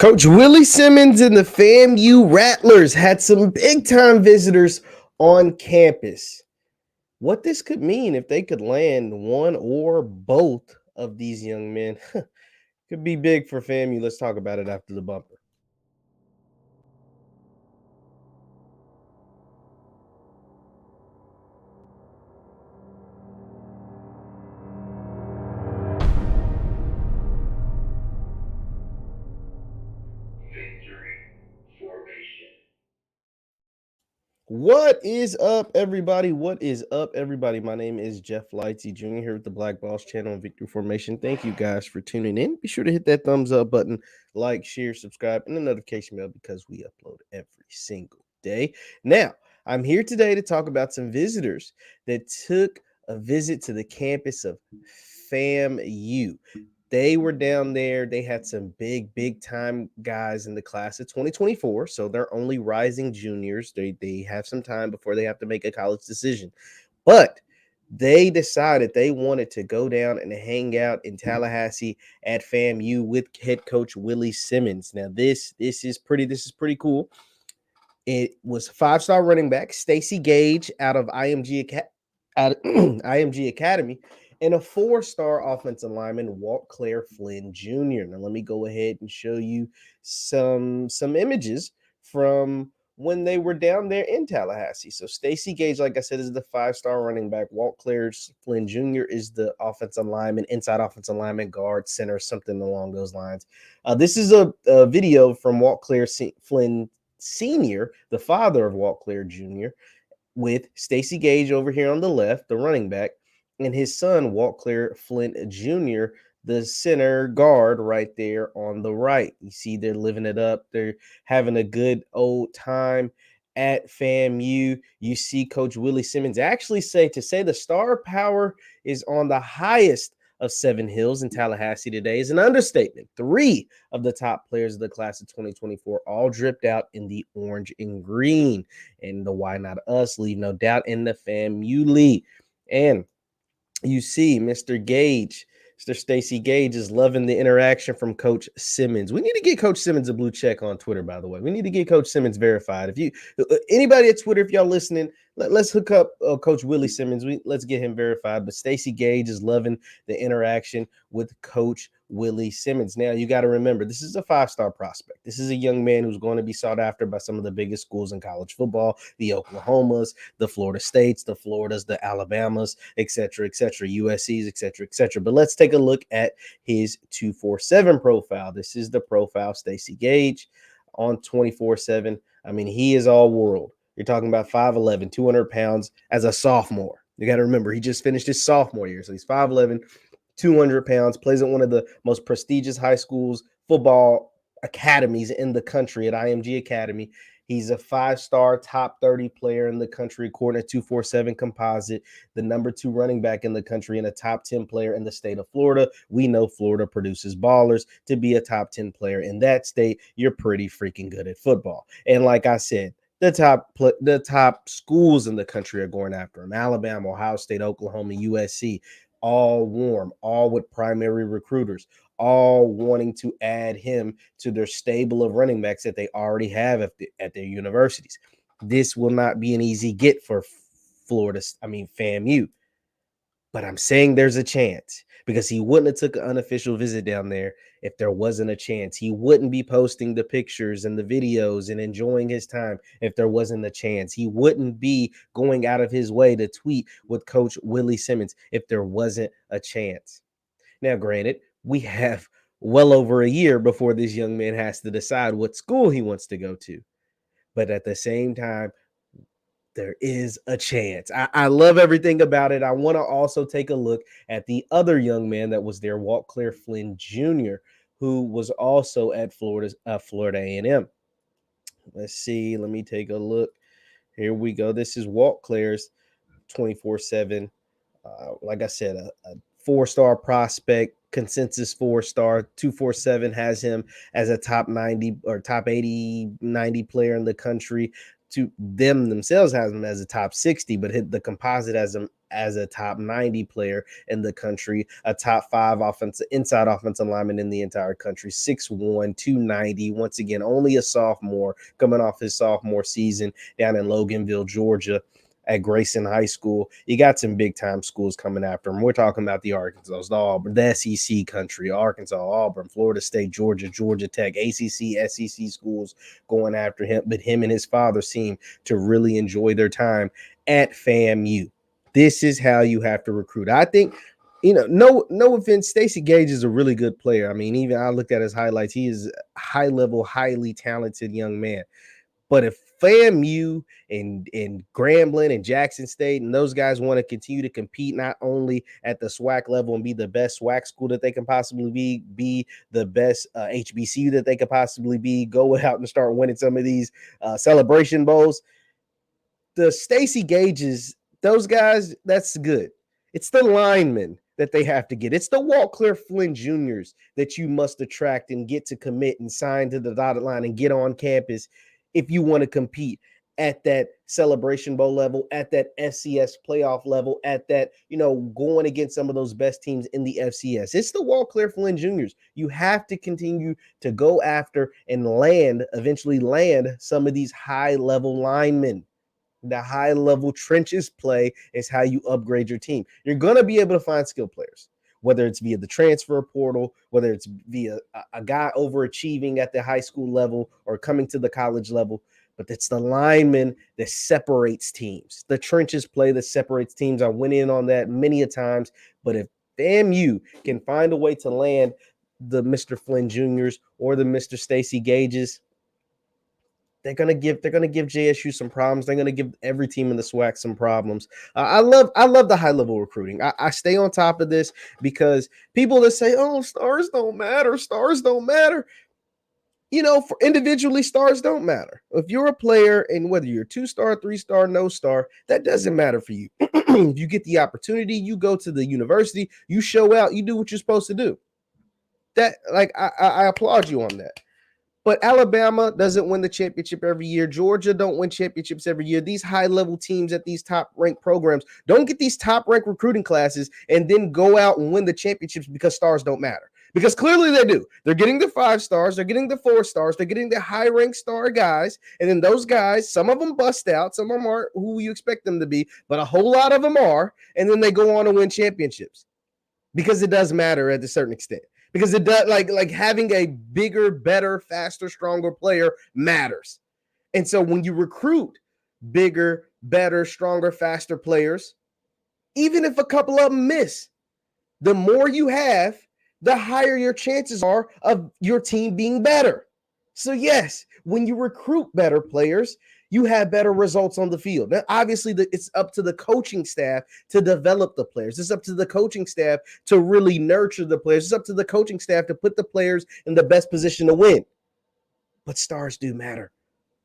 Coach Willie Simmons and the FAMU Rattlers had some big-time visitors on campus. What this could mean if they could land one or both of these young men could be big for FAMU. Let's talk about it after the bumper. What is up, everybody? What is up, everybody? My name is JeffLightsYJr. here with the Black Boss channel on Victory Formation. Thank you guys for tuning in. Be sure to hit that thumbs up button, like, share, subscribe, and the notification bell because we upload every single day. Now, I'm here today to talk about some visitors that took a visit to the campus of FAMU. They were down there. They had some big time guys in the class of 2024. So they're only rising juniors. They have some time before they have to make a college decision. But they decided they wanted to go down and hang out in Tallahassee at FAMU with head coach Willie Simmons. Now, this is pretty cool. It was five-star running back Stacy Gage out of IMG Academy, and a four-star offensive lineman, Walt Claire Flynn Jr. Now, let me go ahead and show you some images from when they were down there in Tallahassee. So Stacy Gage, like I said, is the five-star running back. Walt Claire Flynn Jr. is the offensive lineman, inside offensive lineman, guard, center, something along those lines. This is a video from Walt Claire Flynn Sr., the father of Walt Claire Jr., with Stacy Gage over here on the left, the running back, and his son, Walt Claire Flint Jr., the center guard right there on the right. You see they're living it up. They're having a good old time at FAMU. You see Coach Willie Simmons actually say the star power is on the highest of Seven Hills in Tallahassee today is an understatement. 3 of the top players of the class of 2024 all dripped out in the orange and green. And the why not us leave no doubt in the FAMU lead. And you see Mr. Gage, Mr. Stacy Gage is loving the interaction from Coach Simmons. We need to get Coach Simmons a blue check on Twitter, by the way. We need to get Coach Simmons verified. If you anybody at Twitter, if y'all listening, let's hook up Coach Willie Simmons. Let's get him verified. But Stacy Gage is loving the interaction with Coach Willie Simmons. Now, you got to remember, this is a 5-star prospect. This is a young man who's going to be sought after by some of the biggest schools in college football, the Oklahomas, the Florida States, the Floridas, the Alabamas, etc., USCs, etc. But let's take a look at his 247 profile. This is the profile Stacy Gage on 24/7. I mean, he is all world. You're talking about 5'11", 200 pounds as a sophomore. You got to remember, he just finished his sophomore year. So he's 5'11", 200 pounds, plays at one of the most prestigious high schools football academies in the country at IMG Academy. He's a 5-star top 30 player in the country, according to 247 composite, the number 2 running back in the country and a top 10 player in the state of Florida. We know Florida produces ballers. To be a top 10 player in that state, you're pretty freaking good at football. And like I said, the top schools in the country are going after him. Alabama, Ohio State, Oklahoma, USC, all warm, all with primary recruiters, all wanting to add him to their stable of running backs that they already have at their universities. This will not be an easy get for FAMU. But I'm saying there's a chance because he wouldn't have took an unofficial visit down there if there wasn't a chance. He wouldn't be posting the pictures and the videos and enjoying his time if there wasn't a chance. He wouldn't be going out of his way to tweet with Coach Willie Simmons if there wasn't a chance. Now, granted, we have well over a year before this young man has to decide what school he wants to go to. But at the same time, there is a chance. I love everything about it. I want to also take a look at the other young man that was there, Walt Claire Flynn Jr., who was also at Florida A&M. Let's see. Let me take a look. Here we go. This is Walt Claire's 24/7. Like I said, a 4-star prospect, consensus 4-star. 247 has him as a top 90 or top 80, 90 player in the country. To them themselves has him as a top 60, but the composite has him as a top 90 player in the country, a top 5 inside offensive lineman in the entire country, 6'1", 290. Once again, only a sophomore, coming off his sophomore season down in Loganville, Georgia, at Grayson High School. You got some big time schools coming after him. We're talking about the Arkansas, the Auburn, the SEC country, Arkansas, Auburn, Florida State, Georgia, Georgia Tech, ACC, SEC schools going after him. But him and his father seem to really enjoy their time at FAMU. This is how you have to recruit. I think, no offense, Stacy Gage is a really good player. I mean, even I looked at his highlights. He is a high level, highly talented young man. But if FAMU and Grambling and Jackson State and those guys want to continue to compete not only at the SWAC level and be the best SWAC school that they can possibly be the best HBCU that they could possibly be, go out and start winning some of these celebration bowls, the Stacy Gages, those guys, that's good. It's the linemen that they have to get. It's the Walt Claire Flynn Juniors that you must attract and get to commit and sign to the dotted line and get on campus if you want to compete at that Celebration Bowl level, at that FCS playoff level, at that, going against some of those best teams in the FCS. It's the Walt Claire Flynn Juniors. You have to continue to go after and eventually land some of these high-level linemen. The high-level trenches play is how you upgrade your team. You're going to be able to find skill players, whether it's via the transfer portal, whether it's via a guy overachieving at the high school level or coming to the college level. But it's the lineman that separates teams. The trenches play that separates teams. I went in on that many a times. But if FAMU can find a way to land the Mr. Flynn Juniors or the Mr. Stacy Gages, they're gonna give JSU some problems. They're gonna give every team in the SWAC some problems. I love the high level recruiting. I stay on top of this because people that say, "Oh, stars don't matter," for individually, stars don't matter. If you're a player and whether you're 2-star, 3-star, no star, that doesn't matter for you. If you get the opportunity, you go to the university, you show out, you do what you're supposed to do. That, I applaud you on that. But Alabama doesn't win the championship every year. Georgia don't win championships every year. These high-level teams at these top-ranked programs don't get these top-ranked recruiting classes and then go out and win the championships because stars don't matter. Because clearly they do. They're getting the 5 stars. They're getting the 4 stars. They're getting the high-ranked star guys. And then those guys, some of them bust out. Some of them aren't who you expect them to be. But a whole lot of them are. And then they go on to win championships. Because it does matter at a certain extent. Because it does, like having a bigger, better, faster, stronger player matters. And so when you recruit bigger, better, stronger, faster players, even if a couple of them miss, the more you have, the higher your chances are of your team being better. So yes, when you recruit better players, you have better results on the field. Now, obviously, it's up to the coaching staff to develop the players. It's up to the coaching staff to really nurture the players. It's up to the coaching staff to put the players in the best position to win. But stars do matter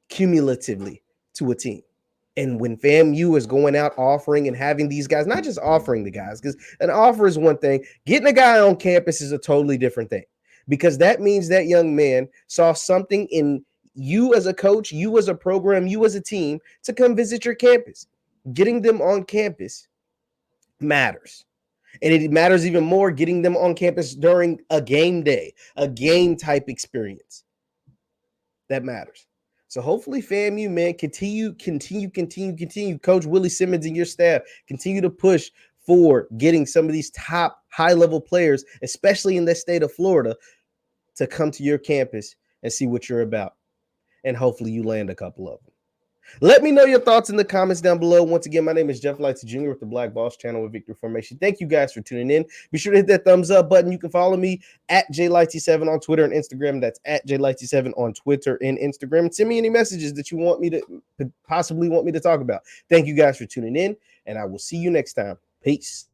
cumulatively to a team. And when FAMU is going out offering and having these guys, not just offering the guys, because an offer is one thing. Getting a guy on campus is a totally different thing. Because that means that young man saw something in you as a coach, you as a program, you as a team to come visit your campus. Getting them on campus matters. And it matters even more getting them on campus during a game day, a game type experience. That matters. So hopefully FAMU, man, continue. Coach Willie Simmons and your staff continue to push for getting some of these top high-level players, especially in the state of Florida, to come to your campus and see what you're about. And hopefully you land a couple of them. Let me know your thoughts in the comments down below. Once again, my name is JeffLightsyJr with the Black Boss channel with Victory Formation. Thank you guys for tuning in. Be sure to hit that thumbs up button. You can follow me at JLightsy7 on Twitter and Instagram. That's at JLightsy7 on Twitter and Instagram. And send me any messages that you want me to possibly want me to talk about. Thank you guys for tuning in, and I will see you next time. Peace.